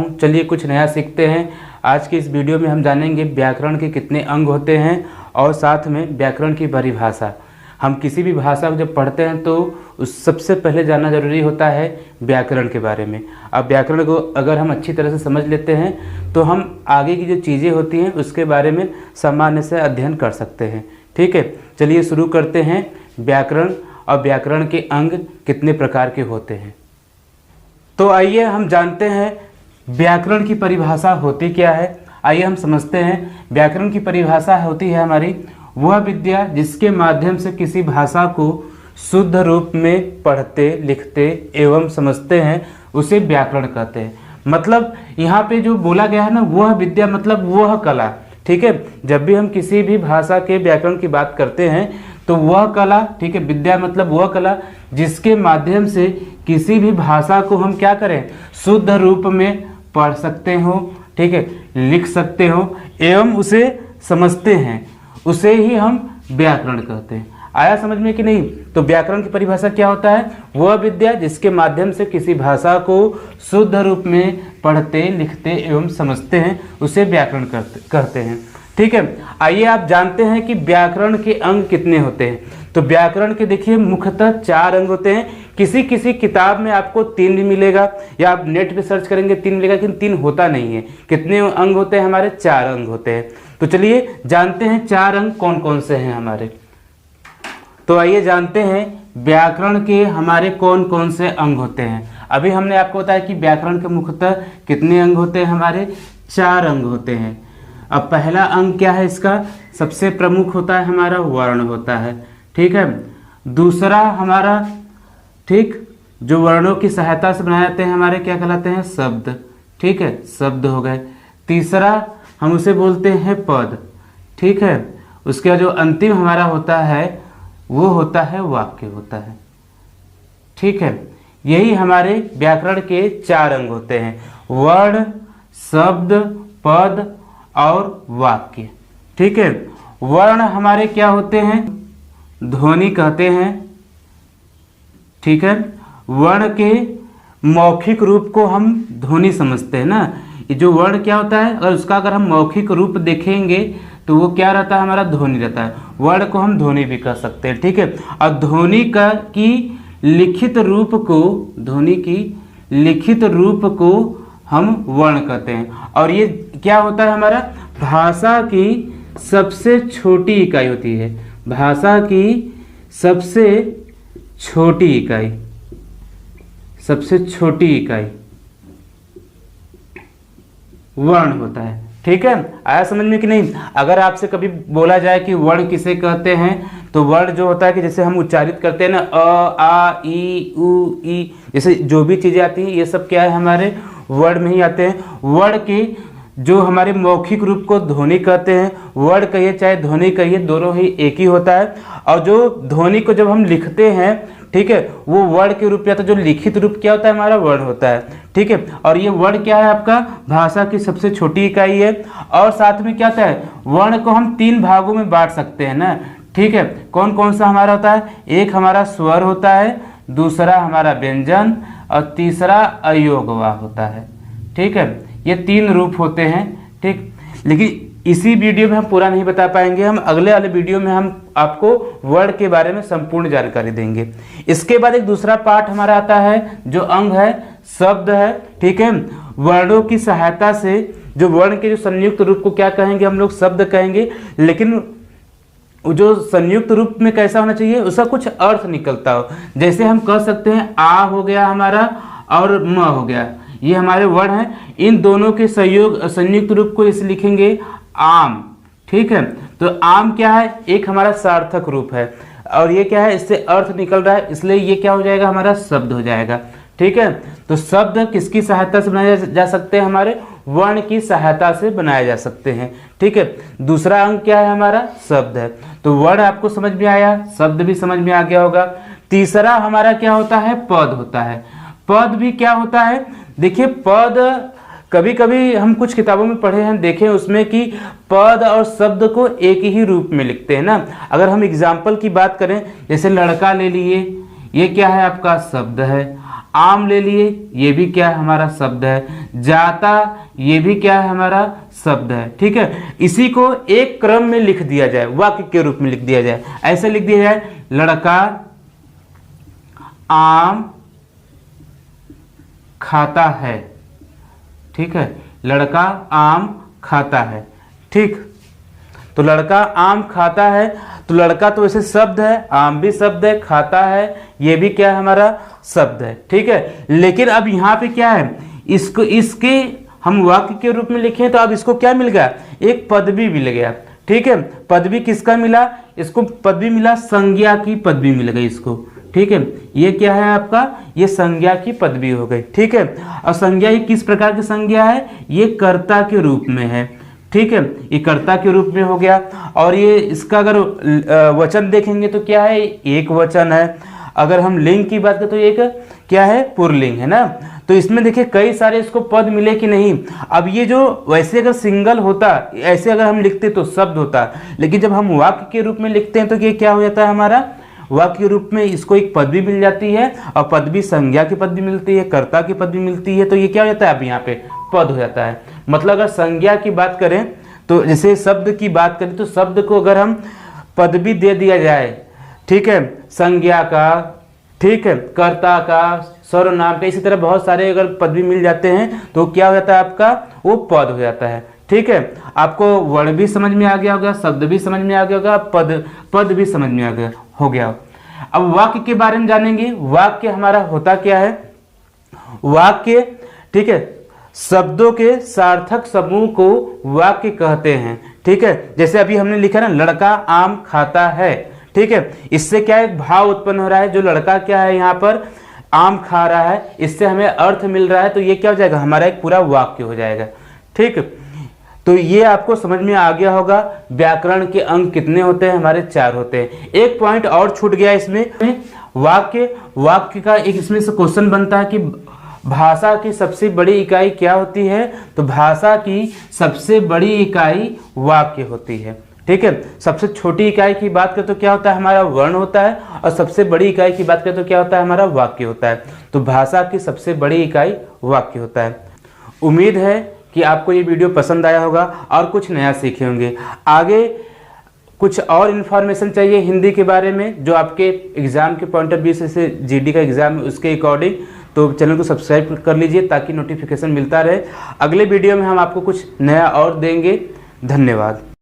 हूँ। चलिए कुछ नया सीखते हैं। आज की इस वीडियो में हम जानेंगे व्याकरण के कितने अंग होते हैं और साथ में व्याकरण की परिभाषा। हम किसी भी भाषा को जब पढ़ते हैं तो उस सबसे पहले जानना जरूरी होता है व्याकरण के बारे में। अब व्याकरण को अगर हम अच्छी तरह से समझ लेते हैं तो हम आगे की जो चीज़ें होती हैं उसके बारे में सामान्य से अध्ययन कर सकते हैं। ठीक है, चलिए शुरू करते हैं। व्याकरण और व्याकरण के अंग कितने प्रकार के होते हैं, तो आइए हम जानते हैं व्याकरण की परिभाषा होती क्या है। आइए हम समझते हैं। व्याकरण की परिभाषा होती है हमारी वह विद्या जिसके माध्यम से किसी भाषा को शुद्ध रूप में पढ़ते, लिखते एवं समझते हैं, उसे व्याकरण कहते हैं। मतलब यहाँ पे जो बोला गया है ना, वह विद्या मतलब वह कला। ठीक है, जब भी हम किसी भी भाषा के व्याकरण की बात करते हैं तो वह कला, ठीक है, विद्या मतलब वह कला जिसके माध्यम से किसी भी भाषा को हम क्या करें, शुद्ध रूप में पढ़ सकते हो, ठीक है, लिख सकते हो एवं उसे समझते हैं, उसे ही हम व्याकरण कहते हैं। आया समझ में कि नहीं? तो व्याकरण की परिभाषा क्या होता है? वह विद्या जिसके माध्यम से किसी भाषा को शुद्ध रूप में पढ़ते, लिखते एवं समझते हैं, उसे व्याकरण कहते हैं। ठीक है, आइए आप जानते हैं कि व्याकरण के अंग कितने होते हैं। तो व्याकरण के देखिए मुख्यतः 4 अंग होते हैं। किसी किसी किताब में आपको 3 भी मिलेगा या आप नेट पे सर्च करेंगे 3 मिलेगा, लेकिन 3 होता नहीं है। कितने अंग होते हैं हमारे? 4 अंग होते हैं। तो चलिए जानते हैं 4 अंग कौन कौन से हैं हमारे। तो आइए जानते हैं व्याकरण के हमारे कौन कौन से अंग होते हैं। अभी हमने आपको बताया कि व्याकरण के मुख्यतः कितने अंग होते हैं हमारे? 4 अंग होते हैं। अब पहला अंग क्या है इसका? सबसे प्रमुख होता है हमारा वर्ण होता है। ठीक है, दूसरा हमारा, ठीक, जो वर्णों की सहायता से बनाए जाते हैं हमारे क्या कहलाते हैं? शब्द। ठीक है, शब्द हो गए। तीसरा हम उसे बोलते हैं पद। ठीक है, उसका जो अंतिम हमारा होता है वो होता है वाक्य होता है। ठीक है, यही हमारे व्याकरण के 4 अंग होते हैं, वर्ण, शब्द, पद और वाक्य। ठीक है, वर्ण हमारे क्या होते हैं? ध्वनि कहते हैं। ठीक है, वर्ण के मौखिक रूप को हम ध्वनि समझते हैं ना। ये जो वर्ण क्या होता है, अगर उसका अगर हम मौखिक रूप देखेंगे तो वो क्या रहता है? हमारा ध्वनि रहता है। वर्ण को हम ध्वनि भी कह सकते हैं। ठीक है, और ध्वनि का की लिखित रूप को, ध्वनि की लिखित रूप को हम वर्ण कहते हैं। और ये क्या होता है हमारा? भाषा की सबसे छोटी इकाई होती है। भाषा की सबसे छोटी इकाई, सबसे छोटी इकाई वर्ण होता है। ठीक है, आया समझ में कि नहीं? अगर आपसे कभी बोला जाए कि वर्ण किसे कहते हैं, तो वर्ण जो होता है कि जैसे हम उच्चारित करते हैं ना, अ, आ, ई, उ, ई, जैसे जो भी चीजें आती हैं ये सब क्या है? हमारे वर्ण में ही आते हैं। वर्ण की जो हमारे मौखिक रूप को ध्वनि कहते हैं, वर्ण कहिए चाहे ध्वनि कहिए, दोनों ही एक ही होता है। और जो ध्वनि को जब हम लिखते हैं, ठीक है, वो वर्ण के रूप या तो जो लिखित रूप क्या होता है? हमारा वर्ण होता है। ठीक है, और ये वर्ण क्या है आपका? भाषा की सबसे छोटी इकाई है। और साथ में क्या होता है? वर्ण को हम 3 भागों में बांट सकते हैं ना। ठीक है, कौन कौन सा हमारा होता है? एक हमारा स्वर होता है, दूसरा हमारा व्यंजन और तीसरा अयोगवा होता है। ठीक है, ये 3 रूप होते हैं। ठीक, लेकिन इसी वीडियो में हम पूरा नहीं बता पाएंगे। हम अगले वाले वीडियो में हम आपको वर्ण के बारे में संपूर्ण जानकारी देंगे। इसके बाद एक दूसरा पार्ट हमारा आता है, जो अंग है शब्द है। ठीक है, वर्णों की सहायता से जो वर्ण के जो संयुक्त रूप को क्या कहेंगे? हम लोग शब्द कहेंगे। लेकिन जो संयुक्त रूप में कैसा होना चाहिए? उसका कुछ अर्थ निकलता हो। जैसे हम कह सकते हैं आ हो गया हमारा और म हो गया, ये हमारे वर्ण हैं। इन दोनों के संयुक्त रूप को इसे लिखेंगे आम। ठीक है, तो आम क्या है? एक हमारा सार्थक रूप है और ये क्या है? इससे अर्थ निकल रहा है, इसलिए ये क्या हो जाएगा? हमारा शब्द हो जाएगा। ठीक है, तो शब्द किसकी सहायता से बनाए जा सकते हैं? हमारे वर्ण की सहायता से बनाए जा सकते हैं। ठीक है, दूसरा अंग क्या है? हमारा शब्द है। तो वर्ण आपको समझ में आया, शब्द भी समझ में आ गया होगा। तीसरा हमारा क्या होता है? पद होता है। पद भी क्या होता है? देखिए, पद कभी कभी हम कुछ किताबों में पढ़े हैं, देखें उसमें कि पद और शब्द को एक ही रूप में लिखते हैं ना। अगर हम एग्जाम्पल की बात करें, जैसे लड़का ले लिए, ये क्या है? आपका शब्द है। आम ले लिए, ये भी क्या है हमारा शब्द है। जाता, ये भी क्या है हमारा शब्द है। ठीक है, इसी को एक क्रम में लिख दिया जाए, वाक्य के रूप में लिख दिया जाए। ऐसे लिख दिया जाए, लड़का आम खाता है। ठीक है, लड़का आम खाता है। ठीक, तो लड़का आम खाता है, तो लड़का तो वैसे शब्द है, आम भी शब्द है, खाता है ये भी क्या है हमारा शब्द है। ठीक है, लेकिन अब यहाँ पे क्या है, इसको इसके हम वाक्य के रूप में लिखें तो अब इसको क्या मिल गया, एक पदवी मिल गया। ठीक है, पदवी किसका मिला, इसको पदवी मिला, संज्ञा की पदवी मिल गई इसको। ठीक है, ये क्या है आपका, ये संज्ञा की पदवी हो गई। ठीक है, और संज्ञा ये किस प्रकार की संज्ञा है, ये कर्ता के रूप में है। ठीक है, ये कर्ता के रूप में हो गया। और ये इसका अगर वचन देखेंगे तो क्या है, एक वचन है। अगर हम लिंग की बात करें तो एक क्या है, पुल्लिंग है ना। तो इसमें देखिए कई सारे इसको पद मिले कि नहीं। अब ये जो वैसे अगर सिंगल होता, ऐसे अगर हम लिखते तो शब्द होता, लेकिन जब हम वाक्य के रूप में लिखते हैं तो ये क्या हो जाता है हमारा, वाक्य के रूप में इसको एक पदवी मिल जाती है, और पदवी संज्ञा की पदवी मिलती है, कर्ता की पदवी मिलती है, तो ये क्या हो जाता है, अब यहाँ पे पद हो जाता है। मतलब अगर संज्ञा की बात करें तो जैसे शब्द की बात करें तो शब्द को अगर हम पदवी दे दिया जाए, ठीक है, संज्ञा का, ठीक है, कर्ता का, सर्वनाम का, इसी तरह बहुत सारे अगर पदवी मिल जाते हैं तो क्या हो जाता है आपका, वो पद हो जाता है। ठीक है, आपको वर्ण भी समझ में आ गया होगा, शब्द भी समझ में आ गया होगा, पद भी समझ में आ गया हो गया। अब वाक्य के बारे में जानेंगे। वाक्य हमारा होता क्या है, वाक्य, ठीक है, शब्दों के सार्थक समूह को वाक्य कहते हैं। ठीक है, जैसे अभी हमने लिखा ना, लड़का आम खाता है। ठीक है, इससे क्या एक भाव उत्पन्न हो रहा है, जो लड़का क्या है यहाँ पर आम खा रहा है, इससे हमें अर्थ मिल रहा है, तो ये क्या हो जाएगा, हमारा एक पूरा वाक्य हो जाएगा। ठीक, तो ये आपको समझ में आ गया होगा। व्याकरण के अंग कितने होते हैं, हमारे 4 होते हैं। एक पॉइंट और छूट गया इसमें, वाक्य का एक इसमें से क्वेश्चन बनता है कि भाषा की सबसे बड़ी इकाई क्या होती है, तो भाषा की सबसे बड़ी इकाई वाक्य होती है। ठीक है, सबसे छोटी इकाई की बात करें तो क्या होता है, हमारा वर्ण होता है, और सबसे बड़ी इकाई की बात करें तो क्या होता है, हमारा वाक्य होता है। तो भाषा की सबसे बड़ी इकाई वाक्य होता है। उम्मीद है कि आपको ये वीडियो पसंद आया होगा और कुछ नया सीखे होंगे। आगे कुछ और इन्फॉर्मेशन चाहिए हिंदी के बारे में, जो आपके एग्जाम के पॉइंट ऑफ व्यू से जीडी का एग्जाम है उसके अकॉर्डिंग, तो चैनल को सब्सक्राइब कर लीजिए ताकि नोटिफिकेशन मिलता रहे। अगले वीडियो में हम आपको कुछ नया और देंगे। धन्यवाद।